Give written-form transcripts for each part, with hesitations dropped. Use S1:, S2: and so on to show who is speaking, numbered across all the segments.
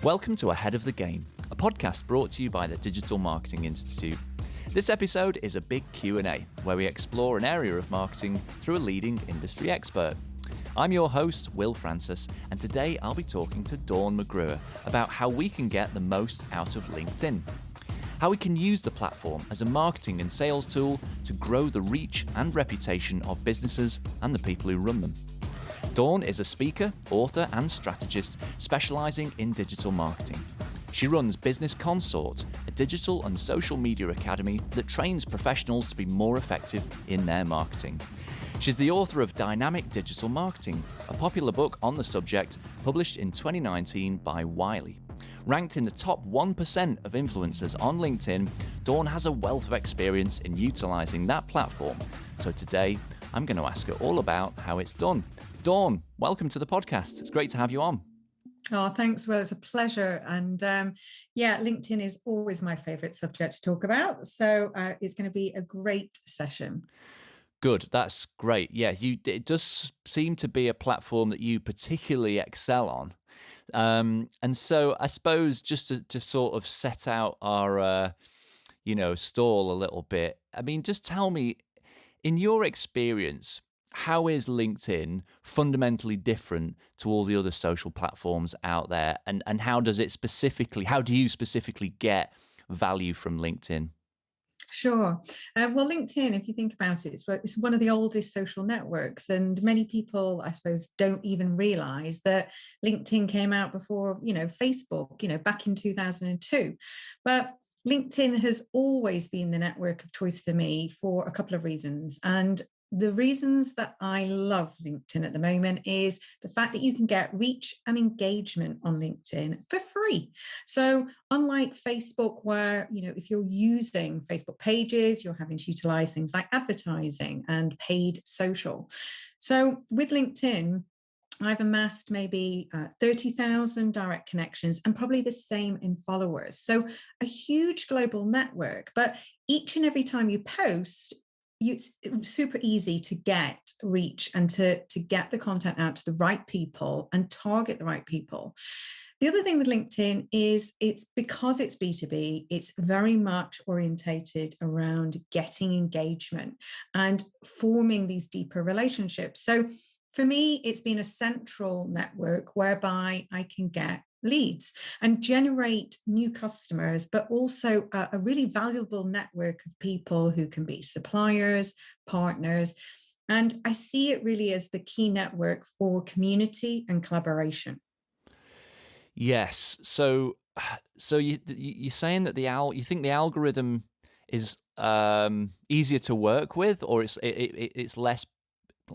S1: Welcome to Ahead of the Game, a podcast brought to you by the Digital Marketing Institute. This episode is a big Q&A, where we explore an area of marketing through a leading industry expert. I'm your host, Will Francis, and today I'll be talking to Dawn McGruer about how we can get the most out of LinkedIn. How we can use the platform as a marketing and sales tool to grow the reach and reputation of businesses and the people who run them. Dawn is a speaker, author and strategist specialising in digital marketing. She runs Digital Consort, a digital and social media academy that trains professionals to be more effective in their marketing. She's the author of Dynamic Digital Marketing, a popular book on the subject published in 2019 by Wiley. Ranked in the top 1% of influencers on LinkedIn, Dawn has a wealth of experience in utilising that platform. So today, I'm going to ask her all about how it's done. Dawn, welcome to the podcast. It's great to have you on.
S2: Oh, thanks. Well, it's a pleasure. And LinkedIn is always my favourite subject to talk about. So it's going to be a great session.
S1: Good. That's great. Yeah, it does seem to be a platform that you particularly excel on. And so I suppose just to sort of set out our, stall a little bit, I mean, just tell me, in your experience, how is LinkedIn fundamentally different to all the other social platforms out there? And how do you specifically get value from LinkedIn?
S2: Sure. Well, LinkedIn, if you think about it, it's one of the oldest social networks, and many people, I suppose, don't even realize that LinkedIn came out before, Facebook, back in 2002. But LinkedIn has always been the network of choice for me for a couple of reasons. And the reasons that I love LinkedIn at the moment is the fact that you can get reach and engagement on LinkedIn for free. So unlike Facebook, where, if you're using Facebook pages, you're having to utilize things like advertising and paid social. So with LinkedIn, I've amassed maybe 30,000 direct connections and probably the same in followers. So a huge global network, but each and every time you post, it's super easy to get reach and to get the content out to the right people and target the right people. The other thing with LinkedIn is because it's B2B, it's very much orientated around getting engagement and forming these deeper relationships. So for me, it's been a central network whereby I can get leads and generate new customers, but also a really valuable network of people who can be suppliers, partners. And I see it really as the key network for community and collaboration.
S1: Yes. So you're saying that you think the algorithm is easier to work with, or it's less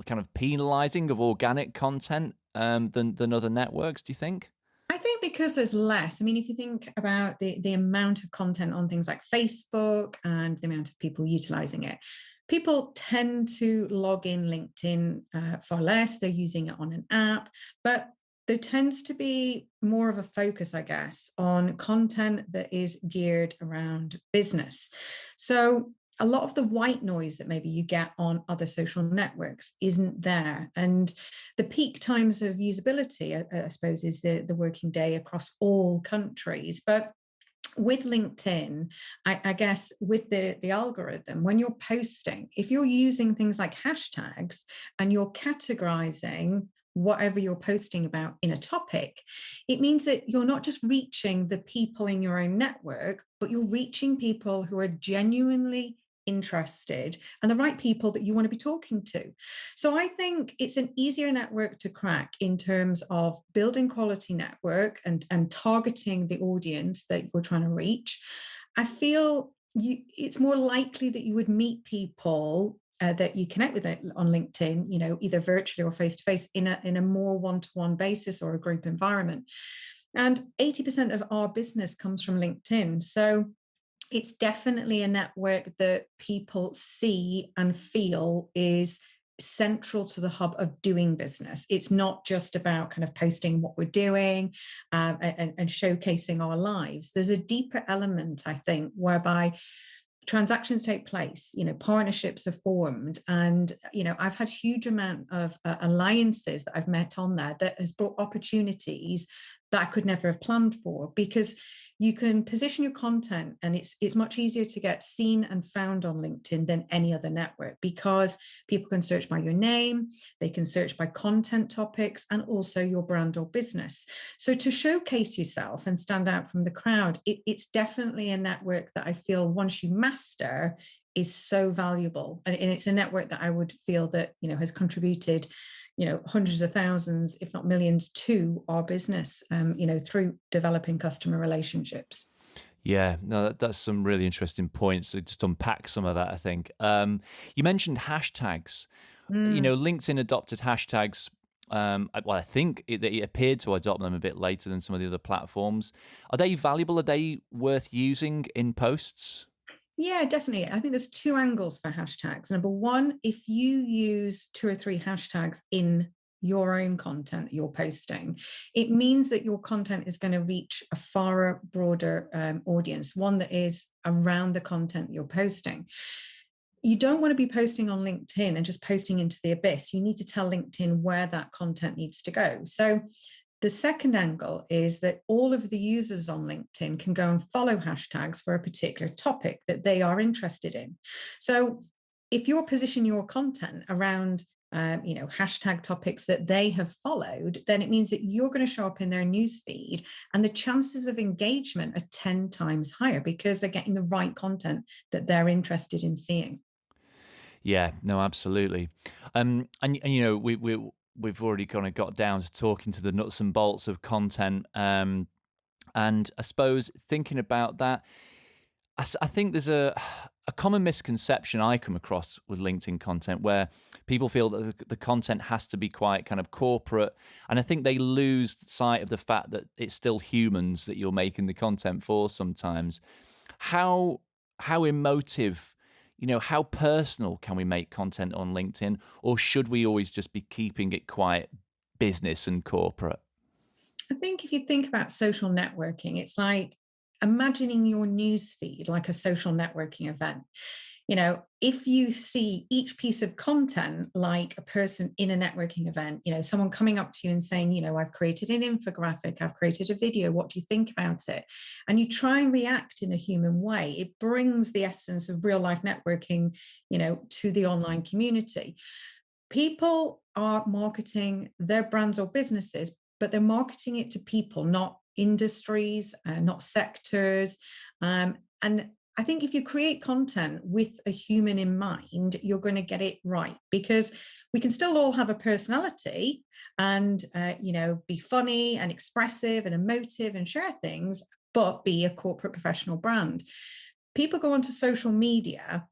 S1: kind of penalizing of organic content than other networks, do you think?
S2: I think because there's less. I mean, if you think about the amount of content on things like Facebook and the amount of people utilizing it, people tend to log in LinkedIn far less. They're using it on an app, but there tends to be more of a focus, I guess, on content that is geared around business. So a lot of the white noise that maybe you get on other social networks isn't there. And the peak times of usability, I suppose, is the working day across all countries. But with LinkedIn, I guess with the algorithm, when you're posting, if you're using things like hashtags and you're categorizing whatever you're posting about in a topic, it means that you're not just reaching the people in your own network, but you're reaching people who are genuinely interested and the right people that you want to be talking to. So I think it's an easier network to crack in terms of building quality network and targeting the audience that you're trying to reach. I feel it's more likely that you would meet people that you connect with on LinkedIn, either virtually or face-to-face in a more one-to-one basis or a group environment. And 80% of our business comes from LinkedIn. So it's definitely a network that people see and feel is central to the hub of doing business. It's not just about kind of posting what we're doing and showcasing our lives. There's a deeper element, I think, whereby transactions take place, partnerships are formed. And, I've had huge amount of alliances that I've met on there that has brought opportunities that I could never have planned for, because you can position your content and it's much easier to get seen and found on LinkedIn than any other network, because people can search by your name, they can search by content topics, and also your brand or business. So to showcase yourself and stand out from the crowd, it's definitely a network that I feel once you master is so valuable. And it's a network that I would feel that, has contributed hundreds of thousands, if not millions, to our business, through developing customer relationships.
S1: Yeah, no, that's some really interesting points. So just unpack some of that, I think. You mentioned hashtags. LinkedIn adopted hashtags. I think it appeared to adopt them a bit later than some of the other platforms. Are they valuable? Are they worth using in posts?
S2: Yeah, definitely. I think there's two angles for hashtags. Number one, if you use 2 or 3 hashtags in your own content that you're posting, it means that your content is going to reach a far broader audience, one that is around the content that you're posting. You don't want to be posting on LinkedIn and just posting into the abyss. You need to tell LinkedIn where that content needs to go. So the second angle is that all of the users on LinkedIn can go and follow hashtags for a particular topic that they are interested in. So if you're positioning your content around hashtag topics that they have followed, then it means that you're going to show up in their newsfeed, and the chances of engagement are 10 times higher because they're getting the right content that they're interested in seeing.
S1: Yeah, no, absolutely. And we've already kind of got down to talking to the nuts and bolts of content. And I suppose thinking about that, I think there's a common misconception I come across with LinkedIn content where people feel that the content has to be quite kind of corporate. And I think they lose sight of the fact that it's still humans that you're making the content for sometimes. How emotive, how personal can we make content on LinkedIn? Or should we always just be keeping it quite business and corporate?
S2: I think if you think about social networking, it's like imagining your news feed like a social networking event. If you see each piece of content like a person in a networking event, someone coming up to you and saying, I've created an infographic, I've created a video, what do you think about it? And you try and react in a human way, it brings the essence of real life networking, to the online community. People are marketing their brands or businesses, but they're marketing it to people, not industries, not sectors. And I think if you create content with a human in mind, you're going to get it right, because we can still all have a personality and, be funny and expressive and emotive and share things, but be a corporate professional brand. People go onto social media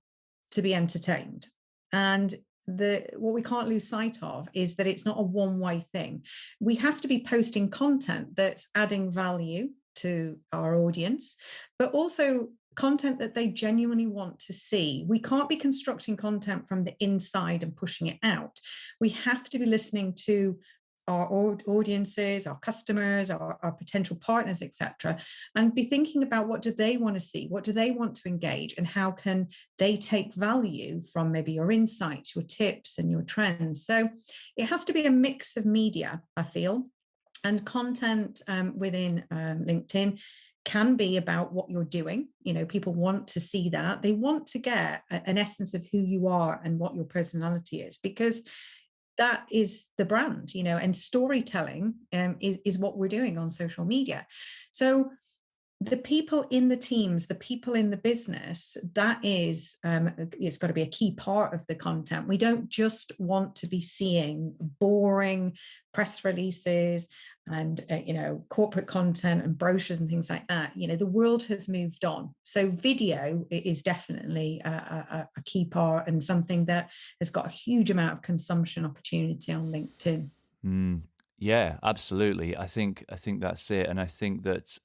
S2: to be entertained. And what we can't lose sight of is that it's not a one-way thing. We have to be posting content that's adding value to our audience, but also content that they genuinely want to see. We can't be constructing content from the inside and pushing it out. We have to be listening to our audiences, our customers, our potential partners, etc., and be thinking about what do they want to see, what do they want to engage, and how can they take value from maybe your insights, your tips, and your trends. So it has to be a mix of media, I feel, and content within LinkedIn can be about what you're doing. People want to see that. They want to get an essence of who you are and what your personality is, because that is the brand, and storytelling is what we're doing on social media. So the people in the teams, the people in the business, that is, it's got to be a key part of the content. We don't just want to be seeing boring press releases and corporate content and brochures and things like that. The world has moved on, so video is definitely a key part, and something that has got a huge amount of consumption opportunity on LinkedIn.
S1: Yeah, absolutely. I think that's it, and I think that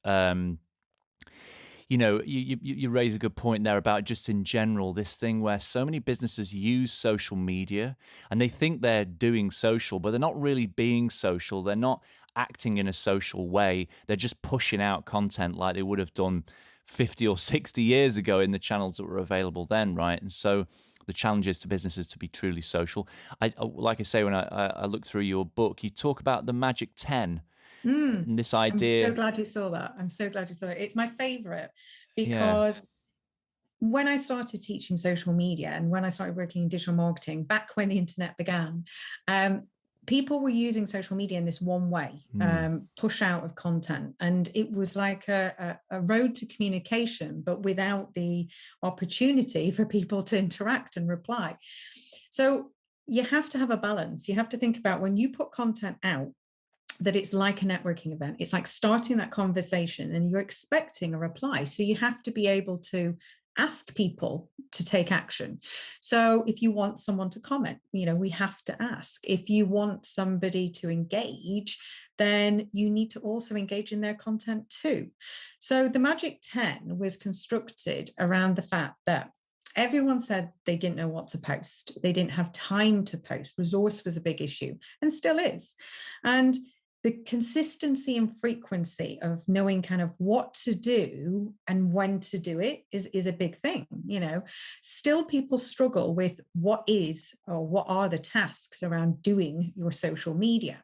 S1: you raise a good point there about just in general this thing where so many businesses use social media and they think they're doing social, but they're not really being social. They're not acting in a social way. They're just pushing out content like they would have done 50 or 60 years ago in the channels that were available then, right? And so the challenge is to businesses to be truly social. Like I say, when I look through your book, you talk about the magic 10. And this
S2: I'm so
S1: idea,
S2: glad you saw that. I'm so glad you saw it. It's my favorite
S1: yeah,
S2: because when I started teaching social media and when I started working in digital marketing, back when the internet began, people were using social media in this one way, push out of content. And it was like a road to communication, but without the opportunity for people to interact and reply. So you have to have a balance. You have to think about when you put content out, that it's like a networking event. It's like starting that conversation and you're expecting a reply. So you have to be able to ask people to take action. So if you want someone to comment, we have to ask. If you want somebody to engage, then you need to also engage in their content too. So the Magic 10 was constructed around the fact that everyone said they didn't know what to post. They didn't have time to post. Resource was a big issue and still is. And the consistency and frequency of knowing kind of what to do and when to do it is a big thing. Still people struggle with what are the tasks around doing your social media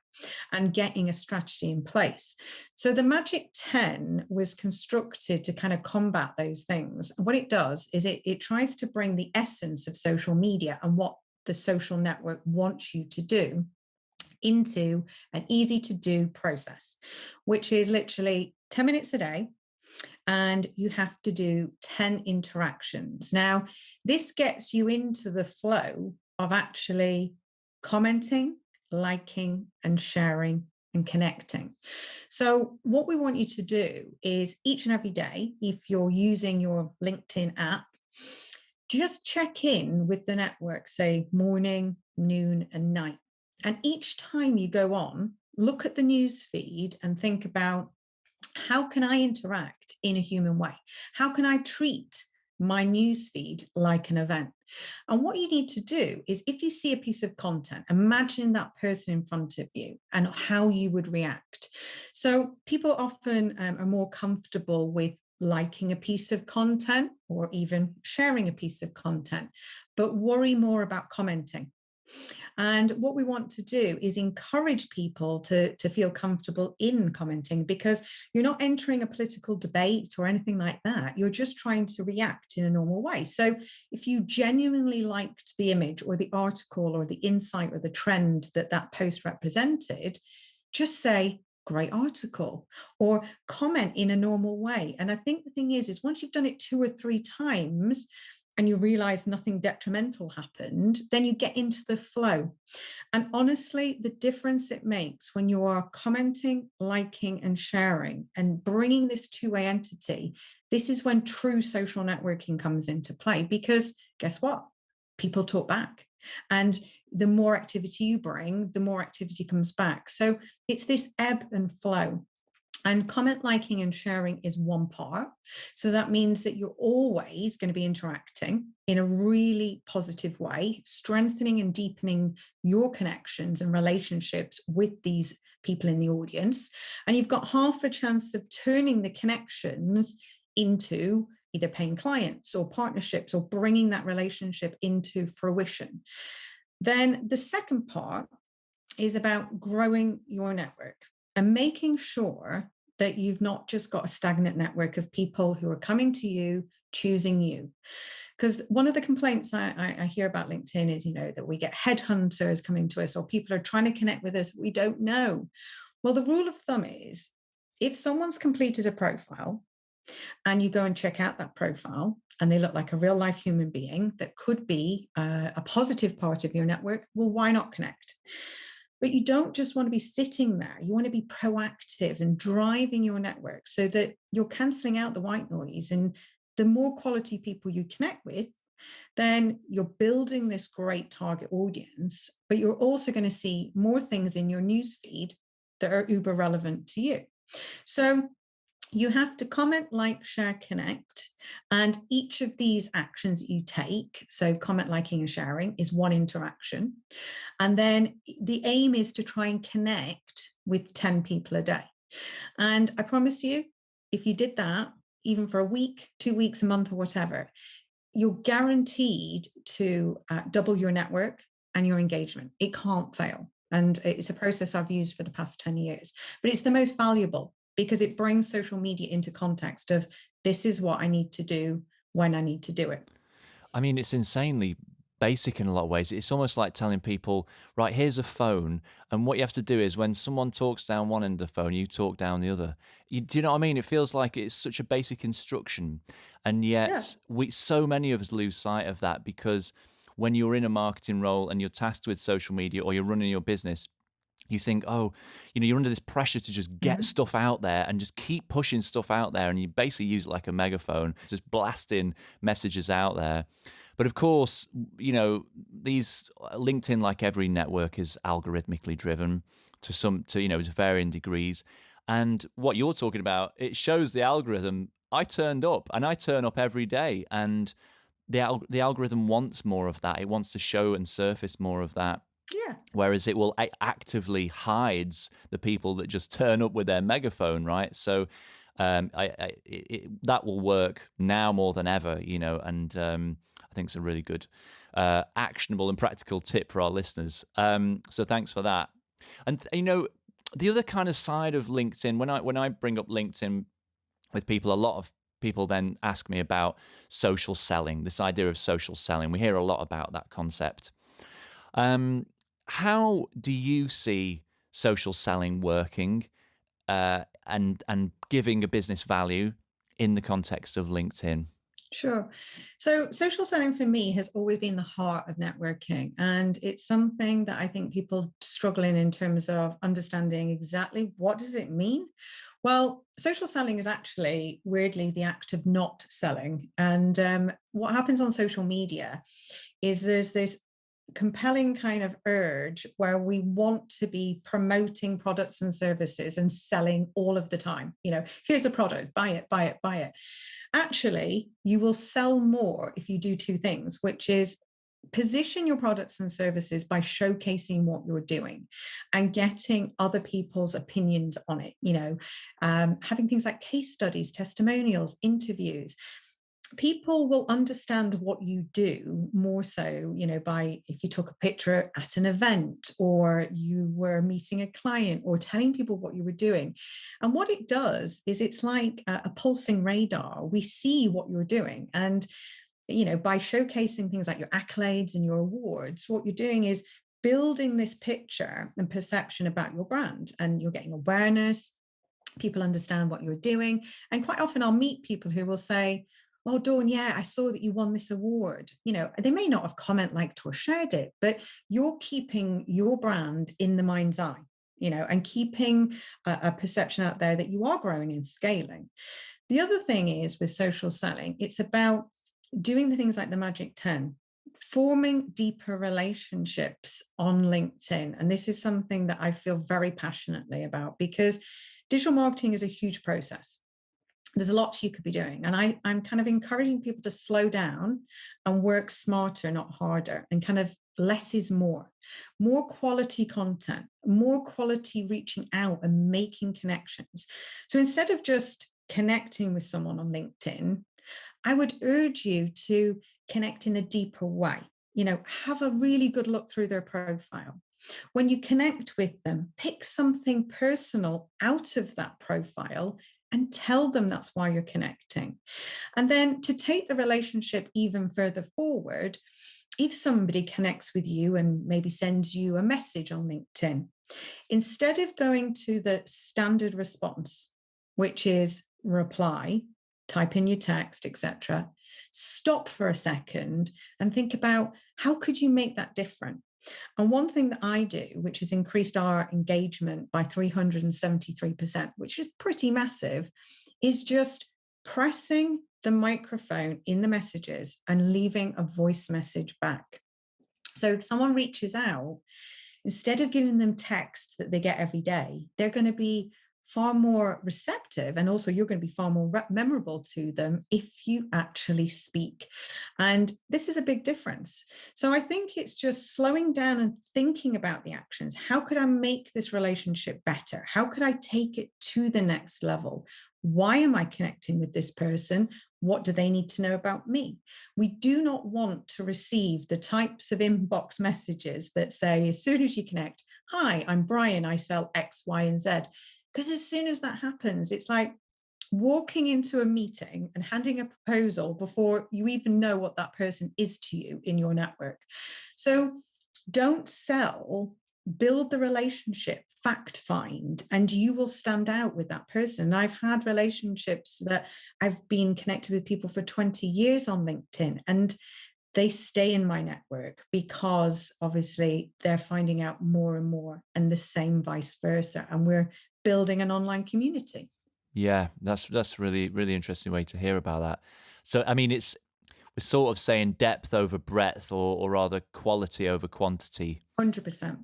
S2: and getting a strategy in place. So the Magic 10 was constructed to kind of combat those things. What it does is it tries to bring the essence of social media and what the social network wants you to do into an easy to do process, which is literally 10 minutes a day. And you have to do 10 interactions. Now, this gets you into the flow of actually commenting, liking, and sharing and connecting. So what we want you to do is each and every day, if you're using your LinkedIn app, just check in with the network, say morning, noon, and night. And each time you go on, look at the news feed and think about, how can I interact in a human way? How can I treat my news feed like an event? And what you need to do is, if you see a piece of content, imagine that person in front of you and how you would react. So people often are more comfortable with liking a piece of content or even sharing a piece of content, but worry more about commenting. And what we want to do is encourage people to feel comfortable in commenting, because you're not entering a political debate or anything like that. You're just trying to react in a normal way. So if you genuinely liked the image or the article or the insight or the trend that post represented, just say, great article, or comment in a normal way. And I think the thing is once you've done it 2 or 3 times, and you realize nothing detrimental happened, then you get into the flow. And honestly, the difference it makes when you are commenting, liking, and sharing and bringing this two-way entity, this is when true social networking comes into play. Because guess what? People talk back. And the more activity you bring, the more activity comes back. So it's this ebb and flow. And comment, liking, and sharing is one part. So that means that you're always going to be interacting in a really positive way, strengthening and deepening your connections and relationships with these people in the audience. And you've got half a chance of turning the connections into either paying clients or partnerships, or bringing that relationship into fruition. Then the second part is about growing your network and making sure that you've not just got a stagnant network of people who are coming to you, choosing you. Because one of the complaints I hear about LinkedIn is, that we get headhunters coming to us, or people are trying to connect with us we don't know. Well, the rule of thumb is, if someone's completed a profile and you go and check out that profile and they look like a real life human being that could be a positive part of your network, well, why not connect? But you don't just want to be sitting there. You want to be proactive and driving your network so that you're cancelling out the white noise. And the more quality people you connect with, then you're building this great target audience, but you're also going to see more things in your newsfeed that are uber relevant to you. So you have to comment, like, share, connect. And each of these actions that you take, so comment, liking, and sharing, is one interaction. And then the aim is to try and connect with 10 people a day. And I promise you, if you did that, even for a week, 2 weeks, a month, or whatever, you're guaranteed to double your network and your engagement. It can't fail. And it's a process I've used for the past 10 years, but it's the most valuable because it brings social media into context of this is what I need to do when I need to do it.
S1: I mean, it's insanely basic in a lot of ways. It's almost like telling people, right, here's a phone, and what you have to do is when someone talks down one end of the phone, you talk down the other. Do you know what I mean? It feels like it's such a basic instruction, and
S2: Yeah.
S1: yet so many of us lose sight of that because when you're in a marketing role and you're tasked with social media or you're running your business, you think, oh, you're under this pressure to just get
S2: Mhm.
S1: stuff out there and just keep pushing stuff out there. And you basically use it like a megaphone, just blasting messages out there. But of course, these LinkedIn, like every network, is algorithmically driven to varying degrees. And what you're talking about, it shows the algorithm. I turned up and I turn up every day. And the algorithm wants more of that. It wants to show and surface more of that.
S2: Yeah.
S1: Whereas it will actively hides the people that just turn up with their megaphone, right? So that will work now more than ever, and I think it's a really good, actionable and practical tip for our listeners. So thanks for that. And the other kind of side of LinkedIn, when I bring up LinkedIn with people, a lot of people then ask me about social selling, this idea of social selling. We hear a lot about that concept. How do you see social selling working and giving a business value in the context of LinkedIn?
S2: Sure. So social selling for me has always been the heart of networking. And it's something that I think people struggle in terms of understanding exactly what does it mean? Well, social selling is actually weirdly the act of not selling. And what happens on social media is there's this compelling kind of urge where we want to be promoting products and services and selling all of the time. Here's a product, buy it, buy it, buy it. Actually, you will sell more if you do two things, which is position your products and services by showcasing what you're doing and getting other people's opinions on it, having things like case studies, testimonials, interviews. People will understand what you do more so, by if you took a picture at an event or you were meeting a client or telling people what you were doing. And what it does is it's like a pulsing radar. We see what you're doing. And, by showcasing things like your accolades and your awards, what you're doing is building this picture and perception about your brand, and you're getting awareness. People understand what you're doing. And quite often I'll meet people who will say, oh, Dawn, yeah, I saw that you won this award. They may not have commented, liked, or shared it, but you're keeping your brand in the mind's eye, and keeping a perception out there that you are growing and scaling. The other thing is with social selling, it's about doing the things like the Magic 10, forming deeper relationships on LinkedIn. And this is something that I feel very passionately about because digital marketing is a huge process. There's a lot you could be doing. And I'm kind of encouraging people to slow down and work smarter, not harder, and kind of less is more quality content, more quality reaching out and making connections. So instead of just connecting with someone on LinkedIn, I would urge you to connect in a deeper way. Have a really good look through their profile. When you connect with them, pick something personal out of that profile and tell them that's why you're connecting. And then to take the relationship even further forward, if somebody connects with you and maybe sends you a message on LinkedIn, instead of going to the standard response, which is reply, type in your text, etc., stop for a second and think about how could you make that different? And one thing that I do, which has increased our engagement by 373%, which is pretty massive, is just pressing the microphone in the messages and leaving a voice message back. So if someone reaches out, instead of giving them text that they get every day, they're going to be far more receptive, and also you're going to be far more memorable to them if you actually speak. And this is a big difference. So I think it's just slowing down and thinking about the actions. How could I make this relationship better? How could I take it to the next level? Why am I connecting with this person? What do they need to know about me? We do not want to receive the types of inbox messages that say, as soon as you connect, hi, I'm Brian, I sell X, Y, and Z. Because as soon as that happens, it's like walking into a meeting and handing a proposal before you even know what that person is to you in your network. So don't sell, build the relationship, fact find, and you will stand out with that person. I've had relationships that I've been connected with people for 20 years on LinkedIn, and they stay in my network because obviously they're finding out more and more, and the same vice versa. And we're building an online community.
S1: Yeah, that's really really interesting way to hear about that. So I mean, we're sort of saying depth over breadth, or rather quality over quantity.
S2: 100%.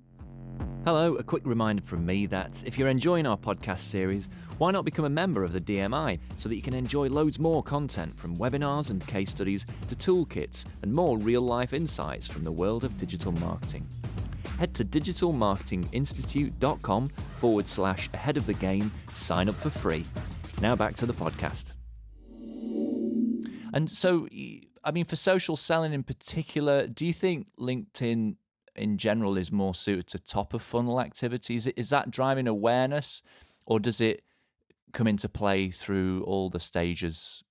S1: Hello, a quick reminder from me that if you're enjoying our podcast series, why not become a member of the DMI so that you can enjoy loads more content, from webinars and case studies to toolkits and more real-life insights from the world of digital marketing. Head to digitalmarketinginstitute.com/ahead of the game to sign up for free. Now back to the podcast. And so, I mean, for social selling in particular, do you think LinkedIn in general is more suited to top of funnel activities? Is that driving awareness, or does it come into play through all the stages?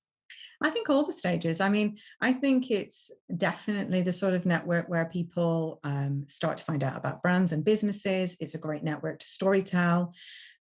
S2: I think all the stages. I mean, I think it's definitely the sort of network where people start to find out about brands and businesses. It's a great network to storytell.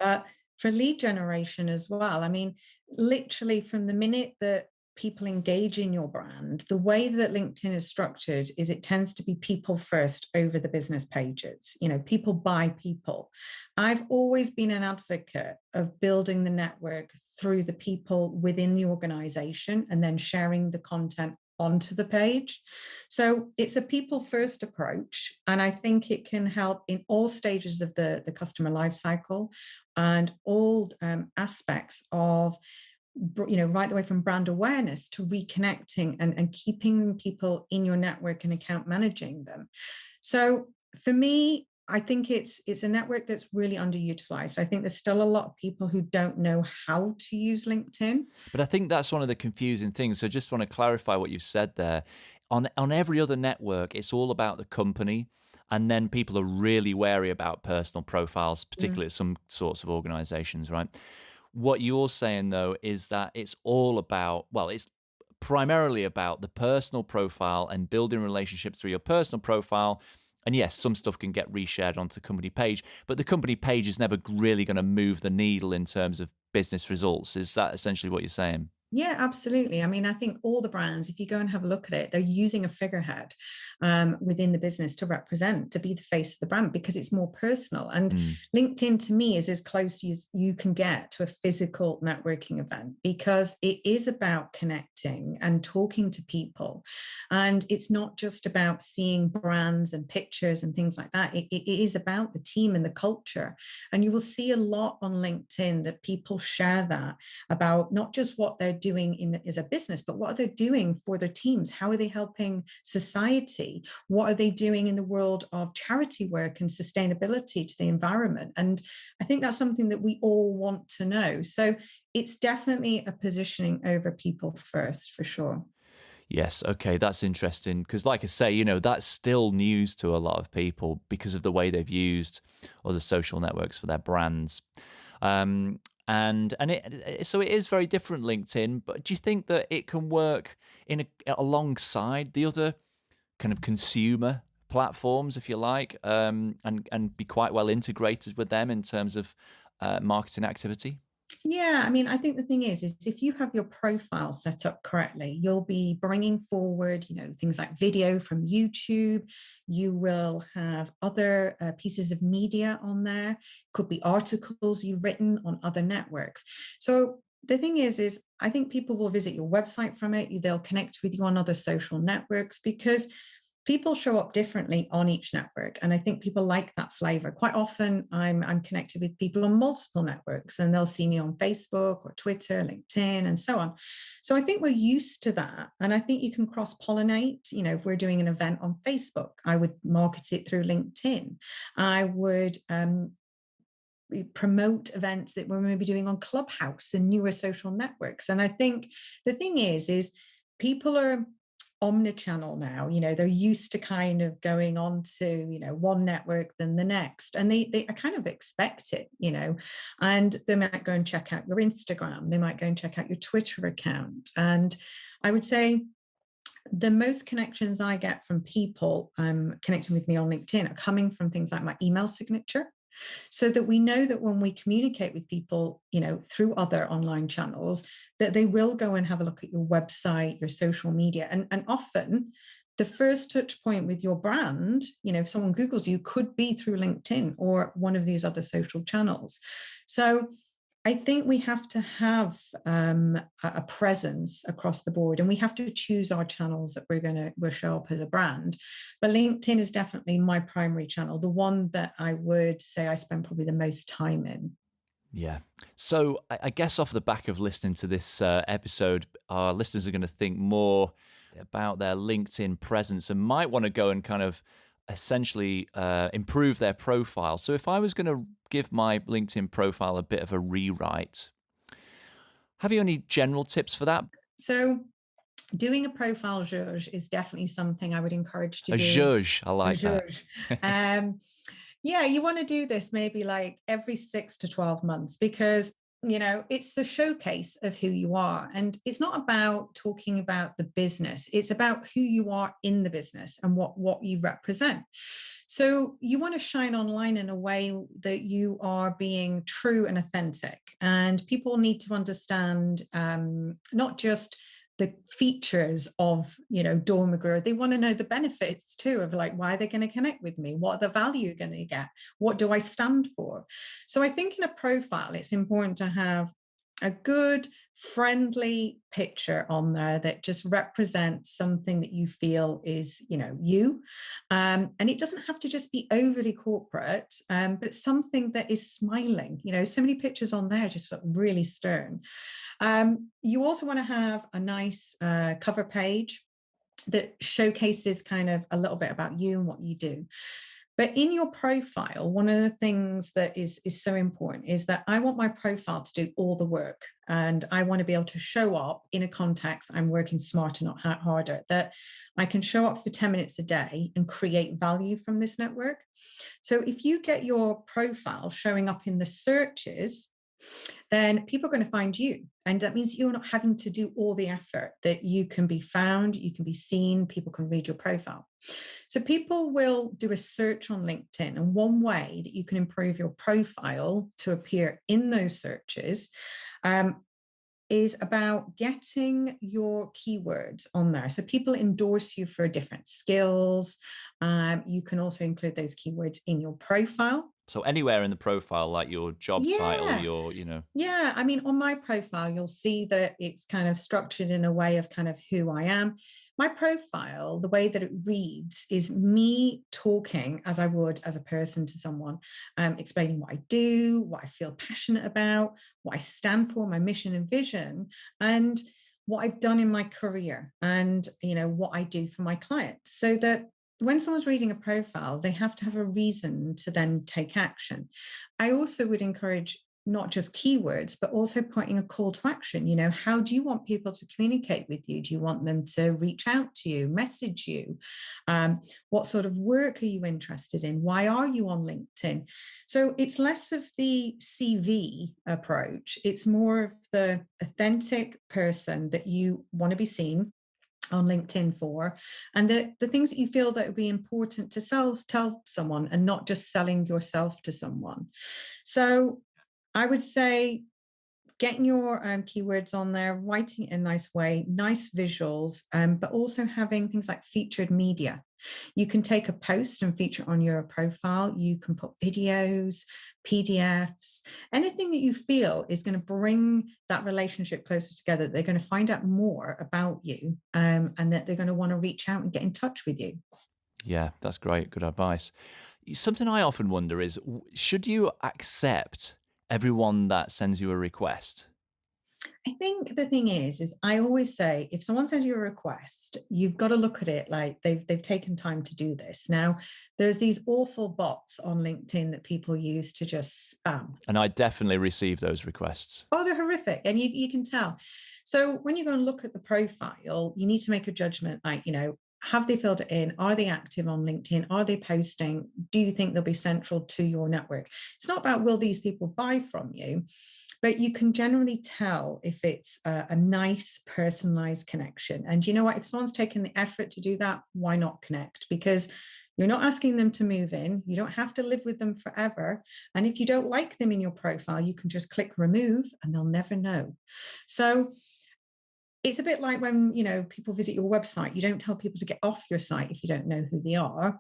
S2: But for lead generation as well, I mean, literally from the minute that people engage in your brand, the way that LinkedIn is structured is it tends to be people first over the business pages. You know, people buy people. I've always been an advocate of building the network through the people within the organization and then sharing the content onto the page. So it's a people first approach. And I think it can help in all stages of the customer life cycle and all aspects of, you know, right the way from brand awareness to reconnecting and keeping people in your network and account managing them. So for me, I think it's a network that's really underutilized. I think there's still a lot of people who don't know how to use LinkedIn.
S1: But I think that's one of the confusing things. So just want to clarify what you've said there. On every other network, it's all about the company, and then people are really wary about personal profiles, particularly at some sorts of organizations, right? What you're saying, though, is that it's all about, well, it's primarily about the personal profile and building relationships through your personal profile. And yes, some stuff can get reshared onto the company page, but the company page is never really going to move the needle in terms of business results. Is that essentially what you're saying?
S2: Yeah, absolutely. I mean, I think all the brands, if you go and have a look at it, they're using a figurehead within the business to represent, to be the face of the brand because it's more personal. And LinkedIn to me is as close as you can get to a physical networking event because it is about connecting and talking to people. And it's not just about seeing brands and pictures and things like that. It is about the team and the culture. And you will see a lot on LinkedIn that people share that about not just what they're doing as a business, but what are they doing for their teams? How are they helping society? What are they doing in the world of charity work and sustainability to the environment? And I think that's something that we all want to know. So it's definitely a positioning over people first, for sure.
S1: Yes, okay, that's interesting because, like I say, you know, that's still news to a lot of people because of the way they've used other social networks for their brands. So it is very different, LinkedIn. But do you think that it can work alongside the other kind of consumer platforms, if you like, and be quite well integrated with them in terms of marketing activity?
S2: Yeah, I mean, I think the thing is if you have your profile set up correctly, you'll be bringing forward, you know, things like video from YouTube. You will have other pieces of media on there. Could be articles you've written on other networks. So the thing is I think people will visit your website from it. They'll connect with you on other social networks because people show up differently on each network. And I think people like that flavor. Quite often I'm connected with people on multiple networks and they'll see me on Facebook or Twitter, LinkedIn, and so on. So I think we're used to that. And I think you can cross-pollinate. You know, if we're doing an event on Facebook, I would market it through LinkedIn. I would promote events that we're maybe doing on Clubhouse and newer social networks. And I think the thing is people are omnichannel now. They're used to kind of going on to, one network then the next. And they kind of expect it, and they might go and check out your Instagram. They might go and check out your Twitter account. And I would say the most connections I get from people connecting with me on LinkedIn are coming from things like my email signature. So that we know that when we communicate with people, through other online channels, that they will go and have a look at your website, your social media. And often the first touch point with your brand, if someone Googles you, could be through LinkedIn or one of these other social channels. So I think we have to have a presence across the board, and we have to choose our channels that we'll show up as a brand. But LinkedIn is definitely my primary channel, the one that I would say I spend probably the most time in.
S1: Yeah. So I guess off the back of listening to this episode, our listeners are going to think more about their LinkedIn presence and might want to go and kind of essentially improve their profile. So if I was going to give my LinkedIn profile a bit of a rewrite, have you any general tips for that?
S2: So doing a profile zhuzh is definitely something I would encourage to
S1: A
S2: do.
S1: zhuzh, I like that.
S2: Yeah, you want to do this maybe like every 6 to 12 months, because it's the showcase of who you are. And it's not about talking about the business. It's about who you are in the business and what you represent. So you want to shine online in a way that you are being true and authentic. And people need to understand not just the features of, Dawn McGruer. They want to know the benefits too of like, why they're going to connect with me, what the value going to get, what do I stand for? So I think in a profile, it's important to have a good, friendly picture on there that just represents something that you feel is, you. And it doesn't have to just be overly corporate, but it's something that is smiling. So many pictures on there just look really stern. You also want to have a nice cover page that showcases kind of a little bit about you and what you do. But in your profile, one of the things that is so important is that I want my profile to do all the work. And I want to be able to show up in a context, I'm working smarter, not harder, that I can show up for 10 minutes a day and create value from this network. So if you get your profile showing up in the searches, then people are going to find you. And that means you're not having to do all the effort, that you can be found, you can be seen, people can read your profile. So people will do a search on LinkedIn. And one way that you can improve your profile to appear in those searches is about getting your keywords on there. So people endorse you for different skills. You can also include those keywords in your profile.
S1: So anywhere in the profile, like your job title, your.
S2: Yeah, I mean, on my profile, you'll see that it's kind of structured in a way of kind of who I am. My profile, the way that it reads is me talking as I would as a person to someone, explaining what I do, what I feel passionate about, what I stand for, my mission and vision, and what I've done in my career, and what I do for my clients, so that when someone's reading a profile, they have to have a reason to then take action. I also would encourage not just keywords, but also pointing a call to action. How do you want people to communicate with you? Do you want them to reach out to you, message you? What sort of work are you interested in? Why are you on LinkedIn? So it's less of the CV approach. It's more of the authentic person that you want to be seen on LinkedIn for, and the things that you feel that would be important to tell someone, and not just selling yourself to someone. So I would say getting your keywords on there, writing it in a nice way, nice visuals, but also having things like featured media. You can take a post and feature on your profile. You can put videos, PDFs, anything that you feel is going to bring that relationship closer together. They're going to find out more about you, and that they're going to want to reach out and get in touch with you.
S1: Yeah, that's great. Good advice. Something I often wonder is, should you accept everyone that sends you a request?
S2: I think the thing is I always say, if someone sends you a request, you've got to look at it like they've taken time to do this. Now, there's these awful bots on LinkedIn that people use to just spam.
S1: And I definitely receive those requests.
S2: Oh, they're horrific. And you can tell. So when you go and look at the profile, you need to make a judgment like, have they filled it in? Are they active on LinkedIn? Are they posting? Do you think they'll be central to your network? It's not about will these people buy from you, but you can generally tell if it's a nice personalized connection. And you know what? If someone's taken the effort to do that, why not connect? Because you're not asking them to move in. You don't have to live with them forever. And if you don't like them in your profile, you can just click remove and they'll never know. So it's a bit like when, people visit your website, you don't tell people to get off your site if you don't know who they are.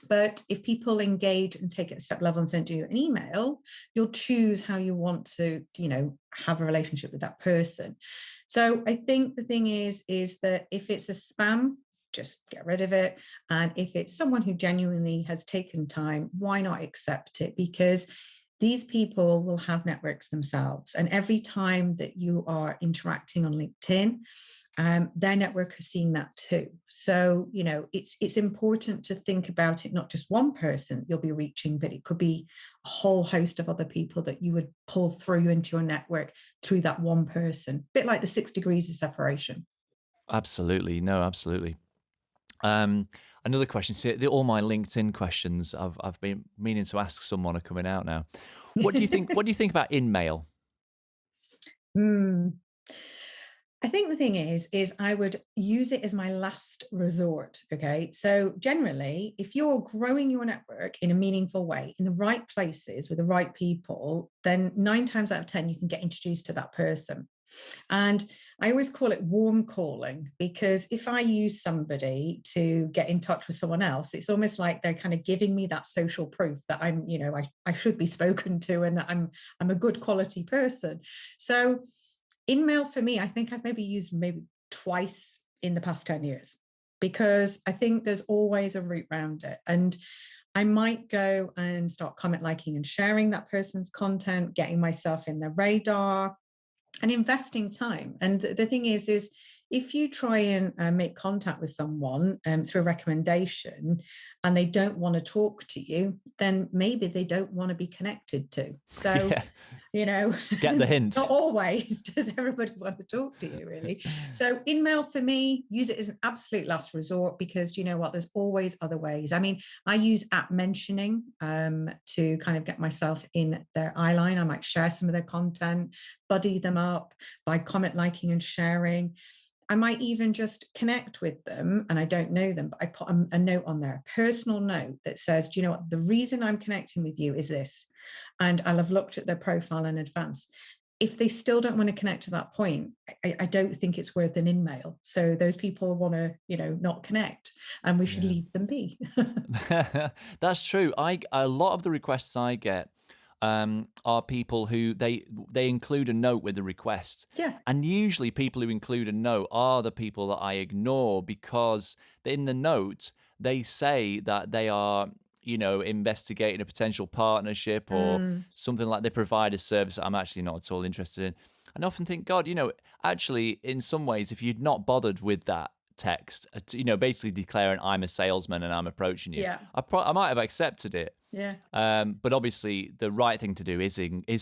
S2: But if people engage and take it a step level and send you an email, you'll choose how you want to, have a relationship with that person. So I think the thing is that if it's a spam, just get rid of it. And if it's someone who genuinely has taken time, why not accept it? Because these people will have networks themselves. And every time that you are interacting on LinkedIn, their network has seen that too. So, it's important to think about it, not just one person you'll be reaching, but it could be a whole host of other people that you would pull through into your network through that one person. A bit like the 6 degrees of separation.
S1: Absolutely. No, absolutely. Another question. See, all my LinkedIn questions I've been meaning to ask someone are coming out now. What do you think? What do you think about Inmail?
S2: I think the thing is I would use it as my last resort. Okay. So generally, if you're growing your network in a meaningful way, in the right places with the right people, then 9 times out of 10, you can get introduced to that person. And I always call it warm calling, because if I use somebody to get in touch with someone else, it's almost like they're kind of giving me that social proof that I'm, I should be spoken to and I'm a good quality person. So Inmail for me, I think I've used twice in the past 10 years, because I think there's always a route around it. And I might go and start comment liking and sharing that person's content, getting myself in their radar and investing time. And the thing is if you try and make contact with someone through a recommendation and they don't want to talk to you, then maybe they don't want to be connected to. So,
S1: get the hint.
S2: Not always does everybody want to talk to you, really. So Inmail for me, use it as an absolute last resort, because you know what, there's always other ways. I mean, I use app mentioning to kind of get myself in their eye line. I might share some of their content, buddy them up by comment liking and sharing. I might even just connect with them and I don't know them, but I put a note on there, a personal note that says, do you know what, the reason I'm connecting with you is this. And I'll have looked at their profile in advance. If they still don't want to connect to that point, I don't think it's worth an Inmail. So those people want to, not connect, and we should leave them be.
S1: That's true. A lot of the requests I get are people who they include a note with the request.
S2: Yeah.
S1: And usually people who include a note are the people that I ignore, because in the note they say that they are, investigating a potential partnership or something, like they provide a service that I'm actually not at all interested in. And I often think, God, actually in some ways, if you'd not bothered with that text, basically declaring I'm a salesman and I'm approaching you, I might have accepted it.
S2: Yeah.
S1: But obviously the right thing to do is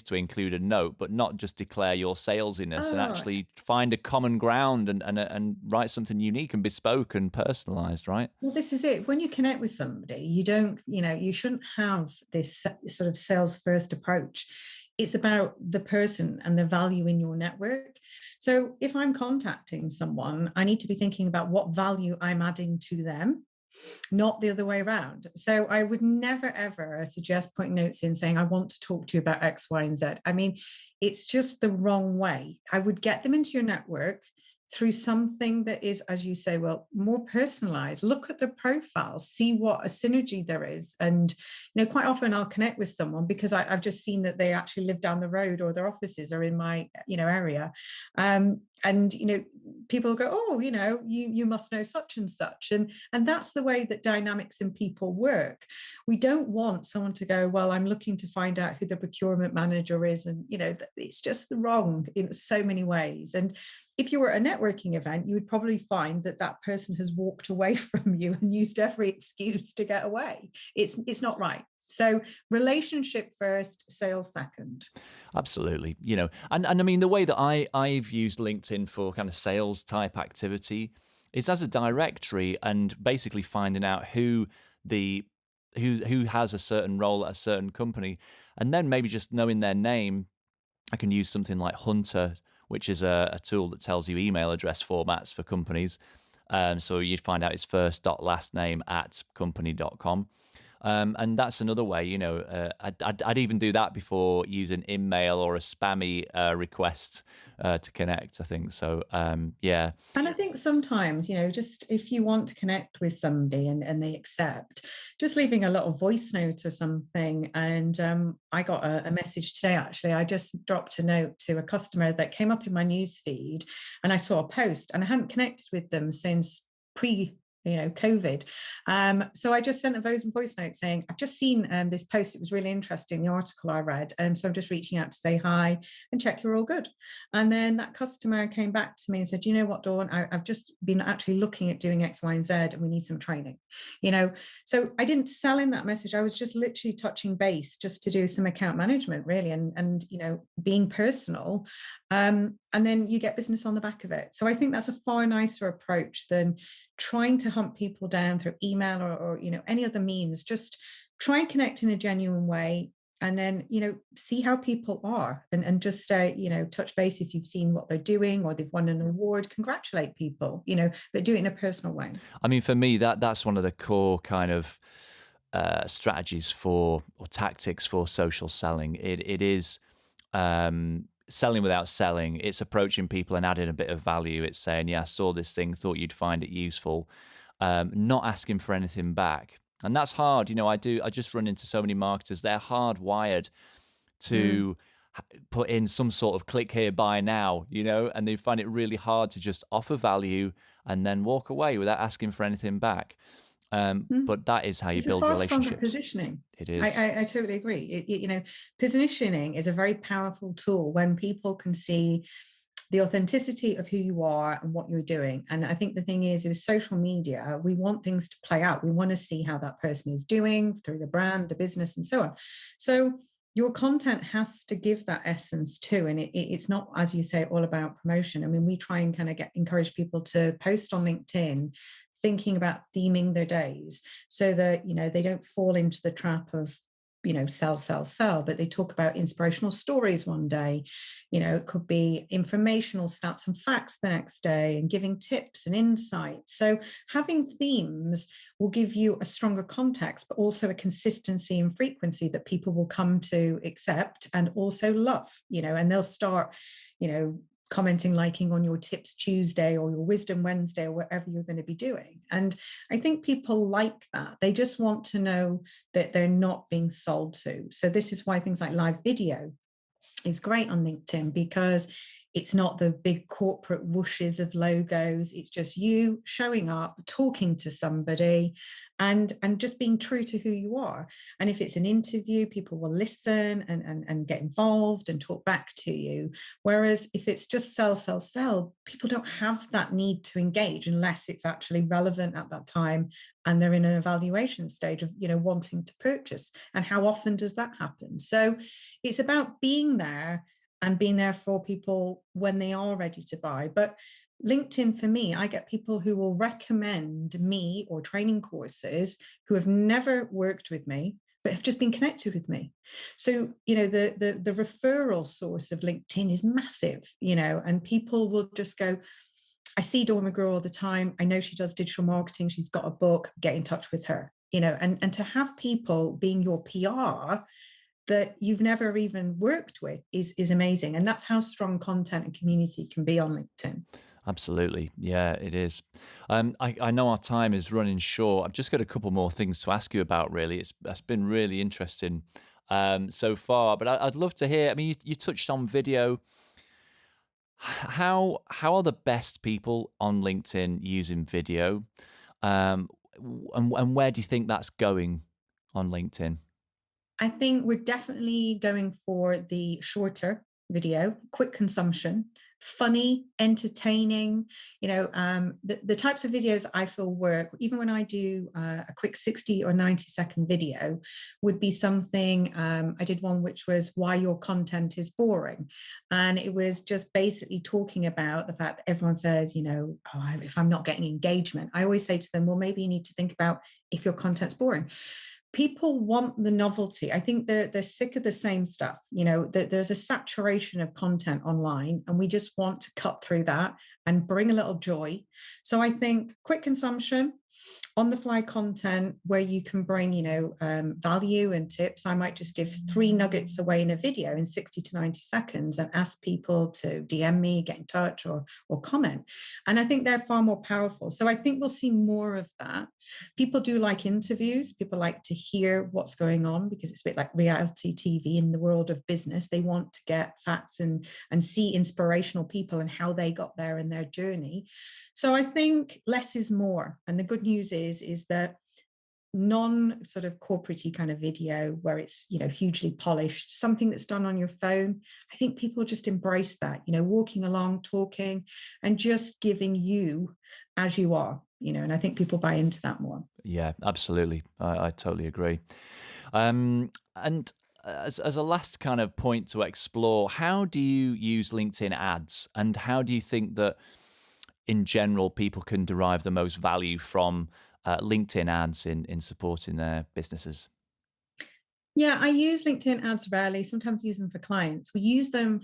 S1: to include a note, but not just declare your salesiness, and actually find a common ground and write something unique and bespoke and personalized, right?
S2: Well, this is it. When you connect with somebody, you don't, you shouldn't have this sort of sales first approach. It's about the person and the value in your network. So if I'm contacting someone, I need to be thinking about what value I'm adding to them, not the other way around. So I would never, ever suggest putting notes in saying, I want to talk to you about X, Y, and Z. I mean, it's just the wrong way. I would get them into your network through something that is, as you say, well, more personalized. Look at the profile, see what a synergy there is. And, quite often I'll connect with someone because I've just seen that they actually live down the road or their offices are in my, area. And people go, oh, you must know such and such, and that's the way that dynamics in people work. We don't want someone to go, well, I'm looking to find out who the procurement manager is, and it's just wrong in so many ways. And if you were at a networking event, you would probably find that person has walked away from you and used every excuse to get away. It's not right. So relationship first, sales second.
S1: Absolutely. And I mean, the way that I've used LinkedIn for kind of sales type activity is as a directory, and basically finding out the who has a certain role at a certain company, and then maybe just knowing their name. I can use something like Hunter, which is a tool that tells you email address formats for companies. So you'd find out his first dot last name at company.com. And that's another way, I'd even do that before using Inmail or a spammy request to connect, I think. So, yeah.
S2: And I think sometimes, just if you want to connect with somebody and they accept, just leaving a little voice note or something. And I got a message today, actually. I just dropped a note to a customer that came up in my news feed, and I saw a post, and I hadn't connected with them since COVID. So I just sent a voice note saying, I've just seen this post. It was really interesting, the article I read. So I'm just reaching out to say hi and check you're all good. And then that customer came back to me and said, you know what, Dawn, I've just been actually looking at doing X, Y, and Z, and we need some training. So I didn't sell in that message. I was just literally touching base just to do some account management, really, and being personal. And then you get business on the back of it. So I think that's a far nicer approach than trying to hunt people down through email or any other means. Just try and connect in a genuine way, and then see how people are, and just touch base if you've seen what they're doing or they've won an award. Congratulate people, but do it in a personal way.
S1: I mean, for me, that's one of the core kind of strategies or tactics for social selling. It is selling without selling. It's approaching people and adding a bit of value. It's saying, yeah, I saw this thing, thought you'd find it useful. Not asking for anything back. And that's hard. I just run into so many marketers. They're hardwired to put in some sort of click here, buy now, and they find it really hard to just offer value and then walk away without asking for anything back. But that is how you build
S2: far
S1: relationships.
S2: Stronger positioning.
S1: It is.
S2: I totally agree. Positioning is a very powerful tool when people can see the authenticity of who you are and what you're doing. And I think the thing is, with social media, we want things to play out. We want to see how that person is doing through the brand, the business, and so on. So your content has to give that essence too. And it's not, as you say, all about promotion. I mean, we try and kind of encourage people to post on LinkedIn thinking about theming their days so that, they don't fall into the trap of, sell, but they talk about inspirational stories one day. It could be informational stats and facts the next day, and giving tips and insights. So having themes will give you a stronger context, but also a consistency and frequency that people will come to accept and also love, and they'll start, commenting, liking on your Tips Tuesday or your Wisdom Wednesday or whatever you're going to be doing. And I think people like that. They just want to know that they're not being sold to. So this is why things like live video is great on LinkedIn, because it's not the big corporate whooshes of logos. It's just you showing up, talking to somebody, and just being true to who you are. And if it's an interview, people will listen and get involved and talk back to you. Whereas if it's just sell, people don't have that need to engage unless it's actually relevant at that time and they're in an evaluation stage of, wanting to purchase. And how often does that happen? So it's about being there and being there for people when they are ready to buy. But LinkedIn, for me, I get people who will recommend me or training courses who have never worked with me, but have just been connected with me. So, the referral source of LinkedIn is massive, and people will just go, I see Dawn McGruer all the time. I know she does digital marketing. She's got a book, get in touch with her, and to have people being your PR that you've never even worked with is amazing. And that's how strong content and community can be on LinkedIn.
S1: Absolutely. Yeah, it is. I know our time is running short. I've just got a couple more things to ask you about, really. It's been really interesting so far, but I'd love to hear. I mean, you touched on video. How are the best people on LinkedIn using video? And where do you think that's going on LinkedIn?
S2: I think we're definitely going for the shorter video, quick consumption, funny, entertaining, the types of videos I feel work, even when I do a quick 60 or 90-second video, would be something, I did one which was why your content is boring. And it was just basically talking about the fact that everyone says, if I'm not getting engagement, I always say to them, well, maybe you need to think about if your content's boring. People want the novelty. I think they're sick of the same stuff. There's a saturation of content online, and we just want to cut through that and bring a little joy. So I think quick consumption, on the fly content where you can bring, value and tips. I might just give 3 nuggets away in a video in 60 to 90 seconds and ask people to DM me, get in touch or comment. And I think they're far more powerful. So I think we'll see more of that. People do like interviews. People like to hear what's going on because it's a bit like reality TV in the world of business. They want to get facts and see inspirational people and how they got there in their journey. So I think less is more. And the good news is that non sort of corporate-y kind of video where it's, hugely polished, something that's done on your phone. I think people just embrace that, walking along, talking, and just giving you as you are, and I think people buy into that more.
S1: Yeah, absolutely. I totally agree. And as a last kind of point to explore, how do you use LinkedIn ads, and how do you think that in general people can derive the most value from LinkedIn ads in supporting their businesses?
S2: Yeah, I use LinkedIn ads rarely, sometimes use them for clients. We use them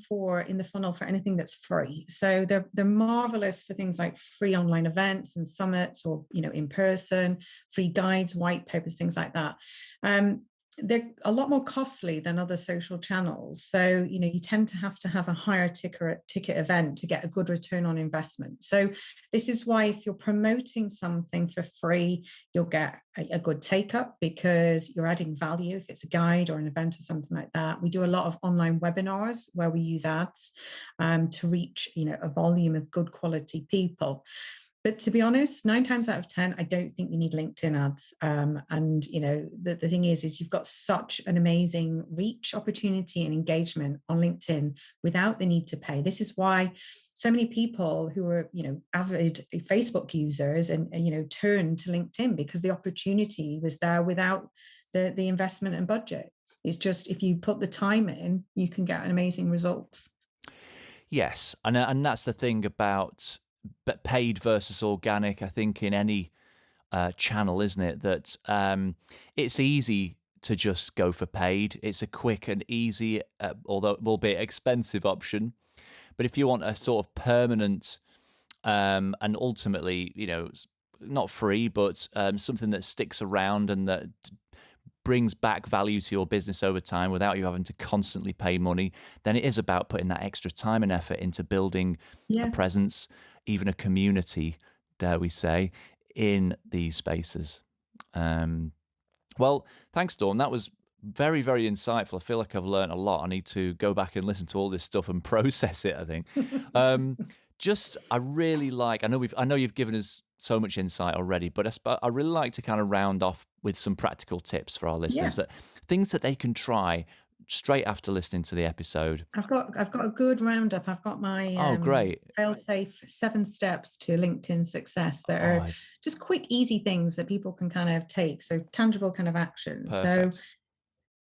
S2: in the funnel for anything that's free. So they're marvelous for things like free online events and summits, or, in person, free guides, white papers, things like that. They're a lot more costly than other social channels. So, you tend to have a higher ticket event to get a good return on investment. So this is why if you're promoting something for free, you'll get a good take up because you're adding value. If it's a guide or an event or something like that, we do a lot of online webinars where we use ads to reach, a volume of good quality people. But to be honest, 9 times out of 10, I don't think you need LinkedIn ads. The thing is you've got such an amazing reach, opportunity, and engagement on LinkedIn without the need to pay. This is why so many people who are, avid Facebook users and turn to LinkedIn, because the opportunity was there without the investment and budget. It's just, if you put the time in, you can get amazing results.
S1: Yes, and that's the thing about paid versus organic. I think in any channel, isn't it, that it's easy to just go for paid. It's a quick and easy, although it will be expensive option. But if you want a sort of permanent and ultimately, not free, but something that sticks around and that brings back value to your business over time without you having to constantly pay money, then it is about putting that extra time and effort into building a presence, even a community, dare we say, in these spaces. Well, thanks, Dawn. That was very, very insightful. I feel like I've learned a lot. I need to go back and listen to all this stuff and process it, I think. I really like, I know you've given us so much insight already, but I really like to kind of round off with some practical tips for our listeners, that things that they can try straight after listening to the episode.
S2: I've got a good roundup. I've got my
S1: great
S2: fail-safe 7 steps to LinkedIn success that are just quick, easy things that people can kind of take. So tangible kind of actions.
S1: Perfect.
S2: So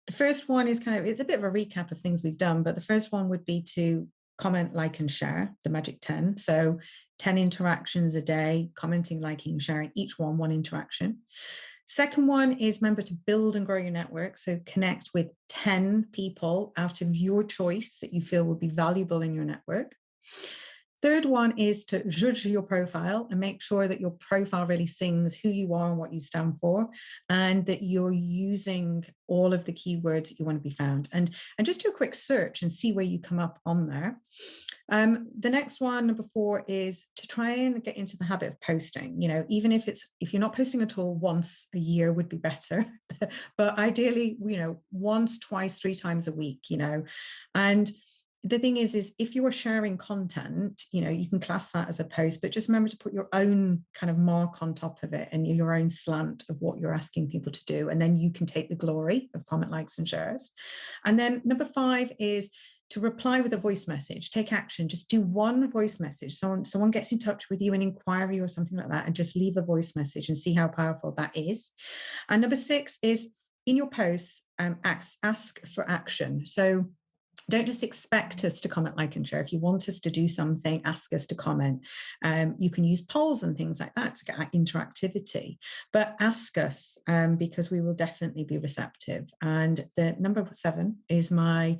S2: the first one is it's a bit of a recap of things we've done, but the first one would be to comment, like, and share, the magic 10. So 10 interactions a day, commenting, liking, sharing, each one interaction. Second one is, remember to build and grow your network. So connect with 10 people out of your choice that you feel would be valuable in your network. Third one is to judge your profile and make sure that your profile really sings who you are and what you stand for, and that you're using all of the keywords that you want to be found. And just do a quick search and see where you come up on there. The next one, number 4, is to try and get into the habit of posting. Even if you're not posting at all, once a year would be better, but ideally, once, twice, 3 times a week. And the thing is if you are sharing content, you can class that as a post, but just remember to put your own kind of mark on top of it and your own slant of what you're asking people to do. And then you can take the glory of comment, likes, and shares. And then number 5 is to reply with a voice message. Take action. Just do one voice message. Someone gets in touch with you, an inquiry or something like that, and just leave a voice message and see how powerful that is. And number 6 is, in your posts, ask for action. So don't just expect us to comment, like, and share. If you want us to do something, ask us to comment. You can use polls and things like that to get interactivity, but ask us, because we will definitely be receptive. And the number 7 is my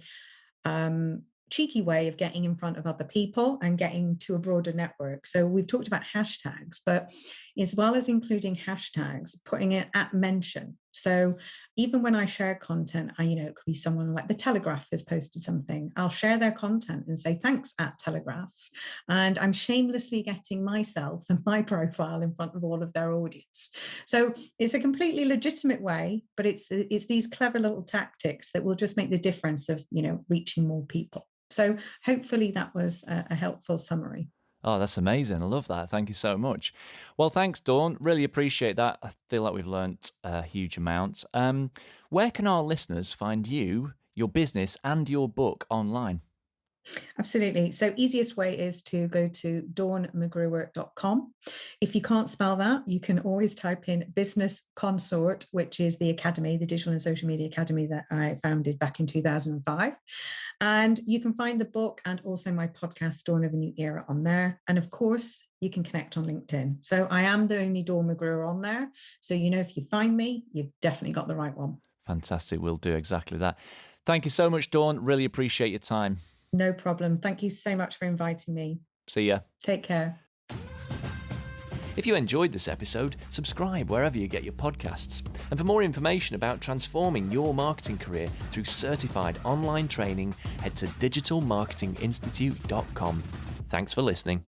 S2: cheeky way of getting in front of other people and getting to a broader network. So we've talked about hashtags, but as well as including hashtags, putting it at mention. So even when I share content, it could be someone like the Telegraph has posted something. I'll share their content and say, thanks at Telegraph. And I'm shamelessly getting myself and my profile in front of all of their audience. So it's a completely legitimate way, but it's these clever little tactics that will just make the difference of, reaching more people. So hopefully that was a helpful summary.
S1: Oh, that's amazing. I love that. Thank you so much. Well, thanks, Dawn. Really appreciate that. I feel like we've learnt a huge amount. Where can our listeners find you, your business, and your book online?
S2: Absolutely. So easiest way is to go to dawnmcgruer.com. If you can't spell that, you can always type in Business Consort, which is the academy, the Digital and Social Media Academy that I founded back in 2005. And you can find the book and also my podcast, Dawn of a New Era, on there. And of course, you can connect on LinkedIn. So I am the only Dawn McGruer on there. So, if you find me, you've definitely got the right one.
S1: Fantastic. We'll do exactly that. Thank you so much, Dawn. Really appreciate your time.
S2: No problem. Thank you so much for inviting me.
S1: See ya.
S2: Take care.
S1: If you enjoyed this episode, subscribe wherever you get your podcasts. And for more information about transforming your marketing career through certified online training, head to digitalmarketinginstitute.com. Thanks for listening.